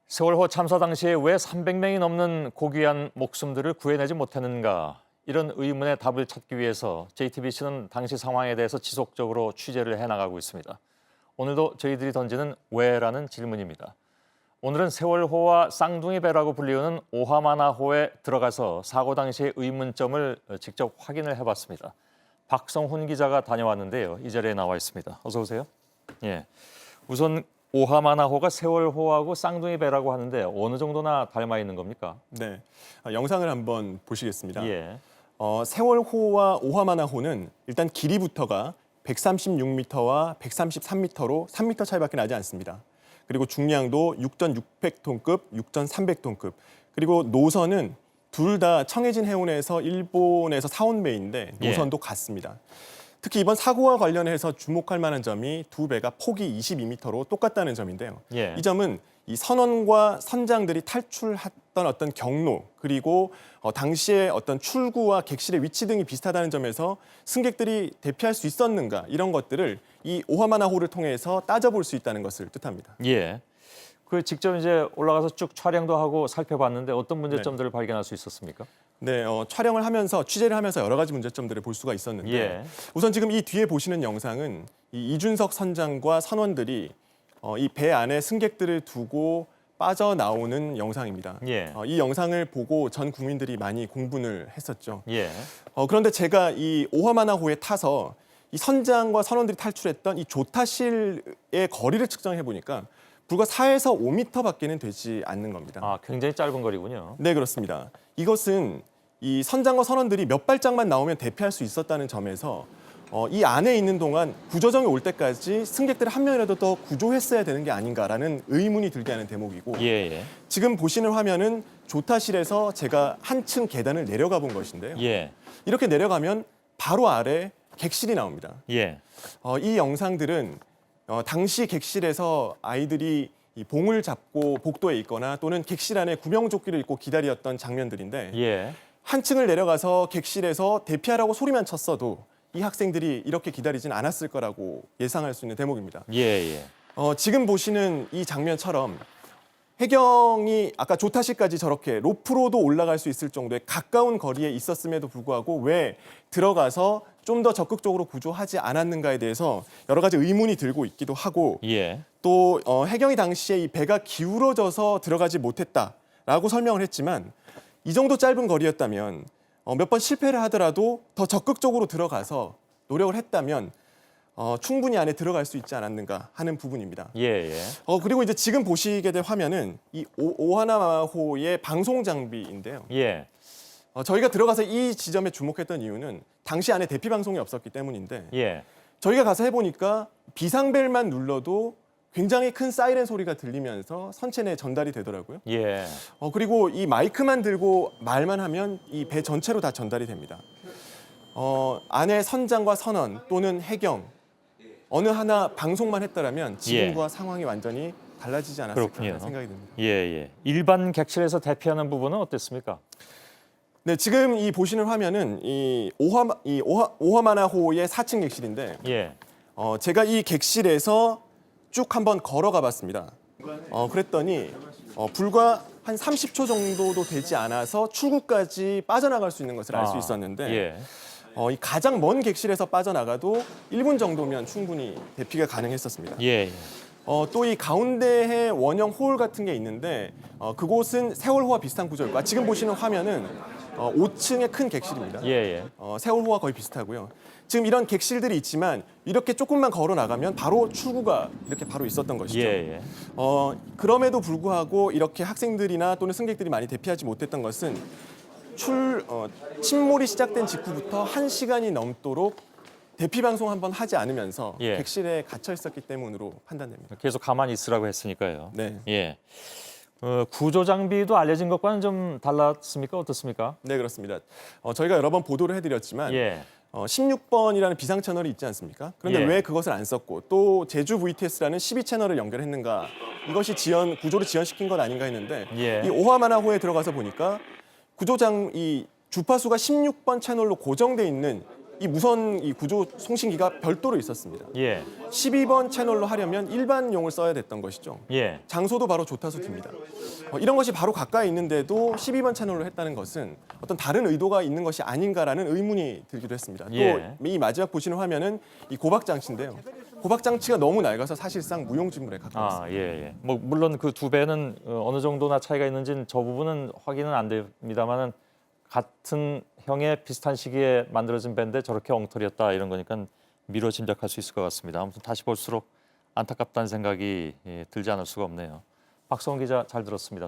세월호 참사 당시에 왜 300명이 넘는 고귀한 목숨들을 구해내지 못했는가? 이런 의문의 답을 찾기 위해서 JTBC는 당시 상황에 대해서 지속적으로 취재를 해나가고 있습니다. 오늘도 저희들이 던지는 왜라는 질문입니다. 오늘은 세월호와 쌍둥이 배라고 불리우는 오하마나호에 들어가서 사고 당시의 의문점을 직접 확인을 해봤습니다. 박성훈 기자가 다녀왔는데요. 이 자리에 나와 있습니다. 어서 오세요. 예, 우선 오하마나호가 세월호하고 쌍둥이 배라고 하는데 어느 정도나 닮아 있는 겁니까? 네, 영상을 한번 보시겠습니다. 예, 세월호와 오하마나호는 일단 길이부터가 136m와 133m로 3m 차이밖에 나지 않습니다. 그리고 중량도 6,600톤급, 6,300톤급. 그리고 노선은 둘 다 청해진 해운에서 일본에서 사온 배인데 노선도 같습니다. 특히 이번 사고와 관련해서 주목할 만한 점이 두 배가 폭이 22m로 똑같다는 점인데요. 예. 이 점은 이 선원과 선장들이 탈출했던 어떤 경로 그리고 당시에 어떤 출구와 객실의 위치 등이 비슷하다는 점에서 승객들이 대피할 수 있었는가 이런 것들을 이 오하마나호를 통해서 따져볼 수 있다는 것을 뜻합니다. 예. 그 직접 이제 올라가서 쭉 촬영도 하고 살펴봤는데 어떤 문제점들을 발견할 수 있었습니까? 네, 촬영을 하면서 취재를 하면서 여러 가지 문제점들을 볼 수가 있었는데 예. 우선 지금 이 뒤에 보시는 영상은 이 이준석 선장과 선원들이 이 배 안에 승객들을 두고 빠져나오는 영상입니다. 예. 이 영상을 보고 전 국민들이 많이 공분을 했었죠. 예. 그런데 제가 이 오하마나호에 타서 이 선장과 선원들이 탈출했던 이 조타실의 거리를 측정해 보니까 불과 4에서 5m밖에는 되지 않는 겁니다. 아, 굉장히 짧은 거리군요. 네, 그렇습니다. 이것은 이 선장과 선원들이 몇 발짝만 나오면 대피할 수 있었다는 점에서 이 안에 있는 동안 구조정이 올 때까지 승객들 한 명이라도 더 구조했어야 되는 게 아닌가라는 의문이 들게 하는 대목이고 예, 예. 지금 보시는 화면은 조타실에서 제가 한층 계단을 내려가 본 것인데요. 예. 이렇게 내려가면 바로 아래 객실이 나옵니다. 예. 이 영상들은 당시 객실에서 아이들이 이 봉을 잡고 복도에 있거나 또는 객실 안에 구명조끼를 입고 기다렸던 장면들인데 예. 한 층을 내려가서 객실에서 대피하라고 소리만 쳤어도 이 학생들이 이렇게 기다리진 않았을 거라고 예상할 수 있는 대목입니다. 예, 예. 지금 보시는 이 장면처럼 해경이 아까 조타실까지 저렇게 로프로도 올라갈 수 있을 정도의 가까운 거리에 있었음에도 불구하고 왜 들어가서 좀 더 적극적으로 구조하지 않았는가에 대해서 여러 가지 의문이 들고 있기도 하고 예. 또 해경이 당시에 이 배가 기울어져서 들어가지 못했다라고 설명을 했지만 이 정도 짧은 거리였다면 몇 번 실패를 하더라도 더 적극적으로 들어가서 노력을 했다면 충분히 안에 들어갈 수 있지 않았는가 하는 부분입니다. 예, 예. 그리고 이제 지금 보시게 될 화면은 이 오하나마호의 방송 장비인데요. 예. 저희가 들어가서 이 지점에 주목했던 이유는 당시 안에 대피 방송이 없었기 때문인데 예. 저희가 가서 해보니까 비상벨만 눌러도 굉장히 큰 사이렌 소리가 들리면서 선체 내에 전달이 되더라고요. 예. 그리고 이 마이크만 들고 말만 하면 이 배 전체로 다 전달이 됩니다. 안에 선장과 선원 또는 해경 어느 하나 방송만 했더라면 지금과 상황이 완전히 달라지지 않았을까 그렇군요. 하는 생각이 듭니다. 예, 예. 일반 객실에서 대피하는 부분은 어땠습니까? 네, 지금 이 보시는 화면은 이 오하마나호의 4층 객실인데 예. 제가 이 객실에서 쭉 한번 걸어가 봤습니다. 그랬더니 불과 한 30초 정도도 되지 않아서 출구까지 빠져나갈 수 있는 것을 알 수 있었는데 예. 이 가장 먼 객실에서 빠져나가도 1분 정도면 충분히 대피가 가능했었습니다. 예. 또 이 가운데에 원형 홀 같은 게 있는데 그곳은 세월호와 비슷한 구조일까? 지금 보시는 화면은 5층의 큰 객실입니다. 예, 예. 세월호와 거의 비슷하고요. 지금 이런 객실들이 있지만 이렇게 조금만 걸어 나가면 바로 출구가 이렇게 바로 있었던 것이죠. 예, 예. 그럼에도 불구하고 이렇게 학생들이나 또는 승객들이 많이 대피하지 못했던 것은 침몰이 시작된 직후부터 1시간이 넘도록 대피 방송 한번 하지 않으면서 예. 객실에 갇혀 있었기 때문으로 판단됩니다. 계속 가만히 있으라고 했으니까요. 네. 예. 구조 장비도 알려진 것과는 좀 달랐습니까? 어떻습니까? 네, 그렇습니다. 저희가 여러 번 보도를 해드렸지만 예. 16번이라는 비상 채널이 있지 않습니까? 그런데 예. 왜 그것을 안 썼고 또 제주 VTS라는 12채널을 연결했는가? 이것이 구조를 지연시킨 것 아닌가 했는데 예. 이 오하마나호에 들어가서 보니까 이 주파수가 16번 채널로 고정돼 있는 이 무선 이 구조 송신기가 별도로 있었습니다. 예. 12번 채널로 하려면 일반용을 써야 됐던 것이죠. 예. 장소도 바로 조타수기입니다. 이런 것이 바로 가까이 있는데도 12번 채널로 했다는 것은 어떤 다른 의도가 있는 것이 아닌가라는 의문이 들기도 했습니다. 예. 또 이 마지막 보시는 화면은 이 고박 장치인데요. 고박 장치가 너무 낡아서 사실상 무용지물에 가까웠습니다. 아, 예, 예. 뭐 물론 그 두 배는 어느 정도나 차이가 있는지는 저 부분은 확인은 안 됩니다만은 같은 형의 비슷한 시기에 만들어진 배인데 저렇게 엉터리였다 이런 거니까 미뤄 짐작할 수 있을 것 같습니다. 아무튼 다시 볼수록 안타깝다는 생각이 들지 않을 수가 없네요. 박성훈 기자 잘 들었습니다.